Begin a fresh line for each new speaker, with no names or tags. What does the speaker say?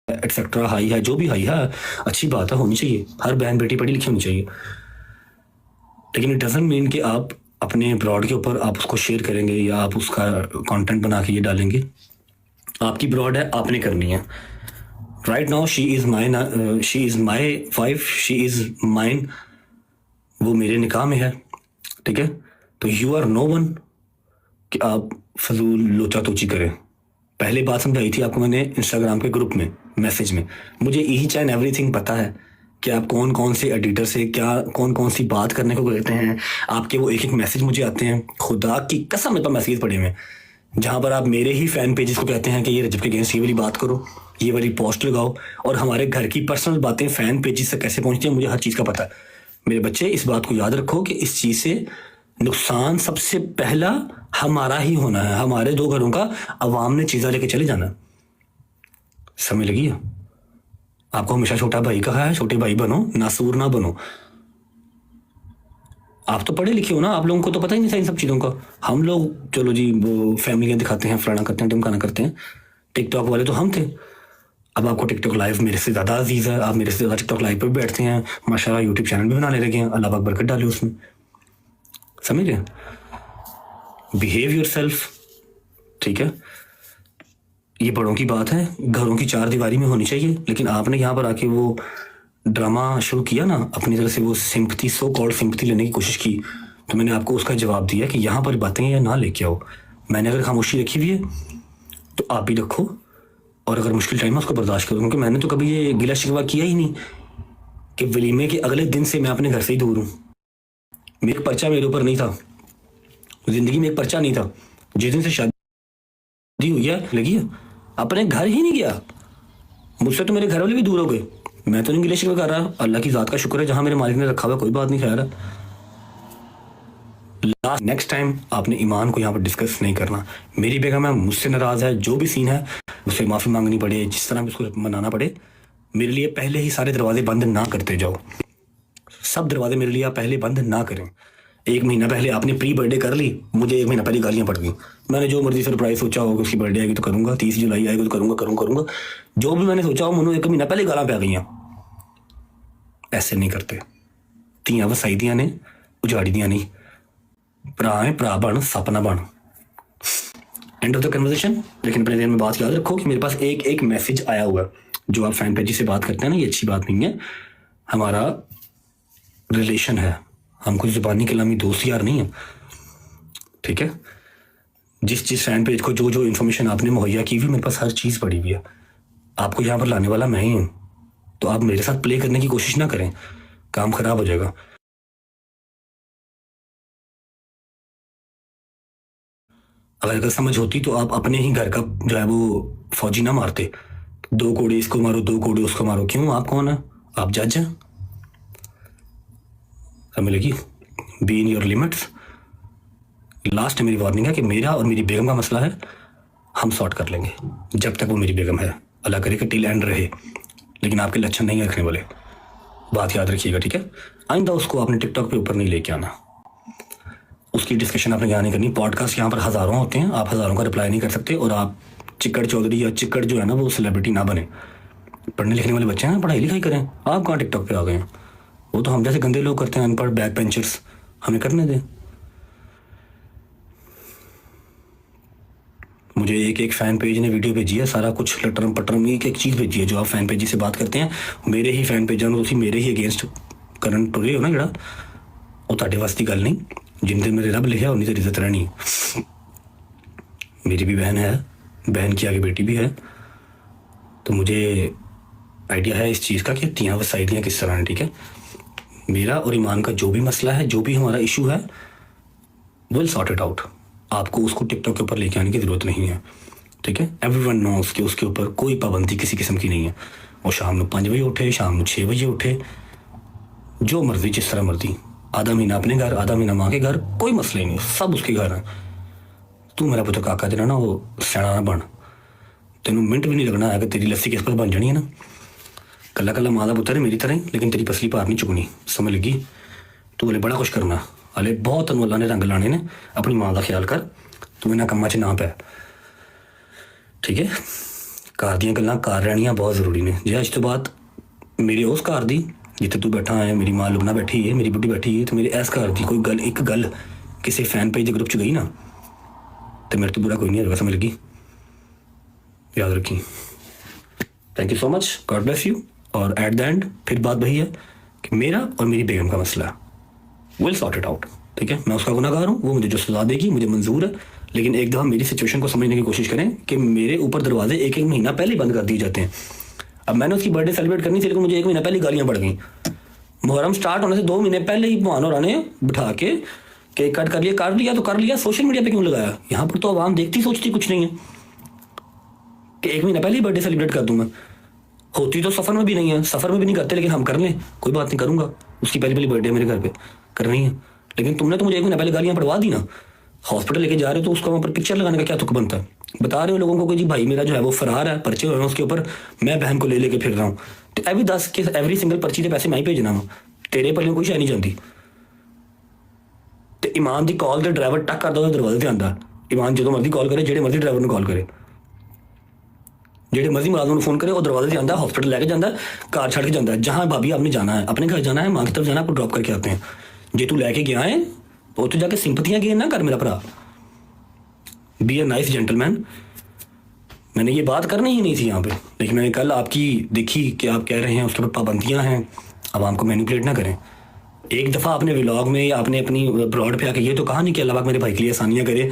Etcetera high है, जो भी हाई है अच्छी बात है, होनी चाहिए, हर बहन बेटी पढ़ी लिखी होनी चाहिए। लेकिन इट डजंट मीन कि आप अपने ब्रॉड के ऊपर आप उसको शेयर करेंगे या आप उसका कंटेंट बना के ये डालेंगे। आपकी ब्रॉड है, आपने करनी है। Right now she is my wife, she is mine, वो मेरे निकाह में है, ठीक है। तो यू आर नो वन कि आप फजूल लोचा तोची करें। पहले बात समझाई थी आपको मैंने इंस्टाग्राम के ग्रुप में, मैसेज में। मुझे ईच एंड एवरीथिंग पता है कि आप कौन कौन से एडिटर से क्या कौन कौन सी बात करने को कहते हैं। आपके वो एक एक मैसेज मुझे आते हैं, खुदा की कसम मेरे पास मैसेज पड़े हुए जहाँ पर आप मेरे ही फैन पेजेस को कहते हैं कि ये रजब के अगेंस्ट ये वाली बात करो, ये वाली पोस्ट लगाओ। और हमारे घर की पर्सनल बातें फैन पेजेस से कैसे पहुंचती हैं मुझे हर चीज़ का पता है। मेरे बच्चे इस बात को याद रखो कि इस चीज़ से नुकसान सबसे पहला हमारा ही होना है, हमारे दो घरों का। अवाम ने चीज़ा लेके चले जाना। समझ लगी है? आपको हमेशा छोटा भाई कहा है, छोटे भाई बनो, नासूर ना बनो। आप तो पढ़े लिखे हो ना, आप लोगों को तो पता ही नहीं था इन सब चीज़ों का। हम लोग चलो जी वो फैमिली दिखाते हैं, फलाना करते हैं, ढिमकाना करते हैं। टिकटॉक वाले तो हम थे। अब आपको टिकटॉक लाइव मेरे से ज़्यादा अजीज़ है, आप मेरे से ज़्यादा टिकटॉक लाइव पर भी बैठते हैं, माशाल्लाह यूट्यूब चैनल भी बनाने लगे हैं, अल्लाह पाक बरकत डाले उसमें। समझ रहे हैं? बिहेव योर सेल्फ, ठीक है। ये बड़ों की बात है, घरों की चार दीवारी में होनी चाहिए। लेकिन आपने यहाँ पर आके वो ड्रामा शुरू किया ना, अपनी तरफ से वो सिंपथी, सो कॉल्ड सिंपथी लेने की कोशिश की, तो मैंने आपको उसका जवाब दिया कि यहाँ पर बातें या ना लेके आओ। मैंने अगर खामोशी रखी हुई है तो आप भी रखो, और अगर मुश्किल टाइम है उसको बर्दाश्त करो। क्योंकि मैंने तो कभी ये गिला शिकवा किया ही नहीं कि वलीमे के अगले दिन से मैं अपने घर से ही दूर हूँ। मेरा पर्चा मेरे ऊपर नहीं था, जिंदगी में एक पर्चा नहीं था। जिस दिन से शादी हुई है लगी है, अपने घर ही नहीं गया। मुझसे तो मेरे घर वाले भी दूर हो गए। मैं तो नहीं गिले शिकवे कर रहा, अल्लाह की ज़ात का शुक्र है जहां मेरे मालिक ने रखा हुआ, कोई बात नहीं। खैर लास्ट नेक्स्ट टाइम आपने ईमान को यहाँ पर डिस्कस नहीं करना। मेरी बेगम है, मुझसे नाराज़ है, जो भी सीन है उससे माफ़ी मांगनी पड़े, जिस तरह भी उसको मनाना पड़े, मेरे लिए पहले ही सारे दरवाजे बंद ना करते जाओ। सब दरवाजे मेरे लिए आप पहले बंद ना करें। एक महीना पहले आपने प्री बर्थडे कर ली, मुझे एक महीना पहले गालियाँ पड़ गई। मैंने जो मर्जी सरप्राइज सोचा होगा, उसकी बर्थडे आएगी तो करूँगा, 30 जुलाई आएगी तो करूँगा। जो भी मैंने सोचा हो, मुझे एक महीना पहले गालां पे आ गई। ऐसे नहीं करते। ਧੀਆਂ ਵਸਾਈ ਦੀਆਂ ने, उजाड़ी दियां नहीं। भरा है भरा बन, सपना बन। End of the conversation. लेकिन अपने दिन में बात याद रखो कि मेरे पास एक एक मैसेज आया हुआ है। जो आप फैन पेजी से बात करते हैं ना, ये अच्छी बात नहीं है। हमारा रिलेशन है, हम कोई जुबानी कलामी दोस्त यार नहीं है, ठीक है। जिस फैन पेज को जो जो इन्फॉर्मेशन आपने मुहैया की हुई, मेरे पास हर चीज़ पड़ी हुई है। आपको यहाँ पर लाने वाला मैं ही हूँ, तो आप मेरे साथ प्ले करने की कोशिश ना करें, काम खराब हो जाएगा। अगर समझ होती तो आप अपने ही घर का जो है वो फौजी ना मारते। 2 कोड़े इसको मारो, 2 कोड़े उसको मारो। क्यों? आप कौन है? आप जज हैं? समझ लगी? Be in your limits. Last मेरी वार्निंग है कि मेरा और मेरी बेगम का मसला है, हम सॉर्ट कर लेंगे जब तक वो मेरी बेगम है। अल्लाह करे कि टिल एंड रहे, लेकिन आपके लक्षण नहीं रखने वाले, बात याद रखिएगा, ठीक है। आइंदा उसको आपने टिकटॉक पे ऊपर नहीं लेके आना, उसकी डिस्कशन आपने यहाँ नहीं करनी। पॉडकास्ट यहाँ पर हज़ारों होते हैं, आप हज़ारों का रिप्लाई नहीं कर सकते। और आप चिक्कड़ चौधरी या चिक्कड़ जो है ना, वो सेलिब्रिटी ना बने। पढ़ने लिखने वाले बच्चे हैं, पढ़ाई लिखाई करें। आप कहाँ टिकटॉक पे आ गए हैं? वो तो हम जैसे गंदे लोग करते हैं, अनपढ़ बैक बेंचर्स, हमें करने दें। मुझे एक एक फ़ैन पेज ने वीडियो भेजी है, सारा कुछ लटरम पटरम एक एक चीज़ भेजी है। जो आप फ़ैन पेजी से बात करते हैं, मेरे ही फ़ैन पेजां ਨੂੰ ਤੁਸੀਂ मेरे ही अगेंस्ट करन टुरे हो ना, ਜਿਹੜਾ ਉਹ ਤੁਹਾਡੇ ਵਾਸਤੇ ਗੱਲ नहीं। जिन दिन मेरे रब लिखा उन्हीं तेरी इज्जत रहनी। मेरी भी बहन है, बहन की आगे बेटी भी है, तो मुझे आइडिया है इस चीज़ का कि तियाँ वसाइदियाँ किस तरह हैं, ठीक है। मेरा और ईमान का जो भी मसला है, जो भी हमारा इशू है, विल सॉर्ट इट आउट। आपको उसको टिकटॉक के ऊपर लेके आने की ज़रूरत नहीं है, ठीक है। एवरीवन नोस कि उसके ऊपर कोई पाबंदी किसी किस्म की नहीं है। वो शाम को 5 बजे उठे, शाम को 6 बजे उठे, जो मर्जी, जिस तरह मर्जी। आधा महीना अपने घर, आधा महीना माँ के घर, कोई मसला ही नहीं, सब उसके घर है। तू मेरा पुत्र काका देना ना, वो स्याणा ना बन। तेनों मिनट भी नहीं लगना है कि तेरी लस्सी किस पर बन जानी है ना। कला कला माँ का पुत्र है मेरी तरह ही, लेकिन तेरी पसली पार नहीं चुकनी, समझ लगी। तू हले बड़ा कुछ करना, हले बहुत अल्लाह ने रंग लाने ने। अपनी माँ का ख्याल कर, तू इन्हें कम्मा च ना पै, ठीक है। घर ਦੀਆਂ ਗੱਲਾਂ ਘਰ ਰਹਿਣੀਆਂ ਬਹੁਤ ਜ਼ਰੂਰੀ ਨੇ। ਜੇ ਅੱਜ ਤੋਂ ਬਾਅਦ ਮੇਰੇ ਉਸ ਘਰ ਦੀ ਜਿੱਥੇ ਤੂੰ ਬੈਠਾ ਹੈ, ਮੇਰੀ ਮਾਂ ਲੁਬਨਾ बैठी है, मेरी बुढ़ी बैठी है, तो मेरे इस घर की कोई गल एक गल किसी फैन पेज के ग्रुप च गई ना, तो मेरे तो बुरा कोई नहीं होगा, समझ लगी? याद रखी। Thank you so much, God bless you. और एट द एंड फिर बात वही है कि मेरा और मेरी बेगम का मसला विल सॉर्ट इट आउट, ठीक है? मैं उसका गुनहगार हूँ, वो मुझे जो सजा देगी मुझे मंजूर है, लेकिन एक दफ़ा मेरी सिचुएशन को समझने की कोशिश करें कि मेरे ऊपर दरवाजे एक एक महीना पहले ही बंद कर दिए जाते हैं। अब मैंने उसकी बर्थडे सेलिब्रेट करनी थी, लेकिन मुझे एक महीना पहले गालियाँ पड़ गई। मुहर्रम स्टार्ट होने से 2 महीने पहले ही मोहन और ने बिठा के केक कट कर लिया तो कर लिया, सोशल मीडिया पे क्यों लगाया? यहाँ पर तो आवाम देखती सोचती कुछ नहीं है कि 1 महीना पहले ही बर्थडे सेलिब्रेट कर दूँ मैं। होती तो सफ़र में भी नहीं है, सफ़र में भी नहीं करते, लेकिन हम कर लें, कोई बात नहीं, करूँगा। उसकी पहली बर्थडे मेरे घर पे करनी है, लेकिन तुमने तो मुझे 1 महीना पहले गालियाँ पड़वा दी ना। हॉस्पिटल लेके जा रहे हो तो उसका वहाँ पर पिक्चर लगाने का क्या तुक बनता है? बता रहे हो लोगों को कि जी भाई मेरा जो है वो फरार है, पर्चे हुए हैं उसके ऊपर, मैं बहन को ले लेके फिर रहा हूँ, तो एवरी 10 के एवरी सिंगल पर्ची के पैसे मैं ही भेजना वा, तेरे पल्ले कोई शै नहीं जाती। तो ईमान की कॉल तो ड्राइवर टक करता दरवाजे से आता, ईमान जो मर्जी कॉल करे, जेडे मर्जी ड्राइवर ने कॉल करे, जेडे मर्जी मुलाजम फोन करे, वो दरवाजे से आता, हॉस्पिटल लेके जाता, कार छड़ के जाता है, जहाँ भाभी आपने जाना है, अपने घर जाना है, माँ की तरफ जाना है, आपको ड्रॉप करके आते हैं। जे तू लैके गया है तो तू जाके सिंपतियाँ गेन ना कर मेरा भरा, बी ए नाइस जेंटलमैन। मैंने ये बात करनी ही नहीं थी यहाँ पे, लेकिन मैंने कल आपकी देखी कि आप कह रहे हैं उसके ऊपर पाबंदियाँ हैं, अब हमको मैनिपुलेट ना करें। एक दफ़ा आपने व्लॉग में या आपने अपनी ब्लॉग पे आके ये तो कहा नहीं कि अल्लाह पाक मेरे भाई के लिए आसानियाँ करे,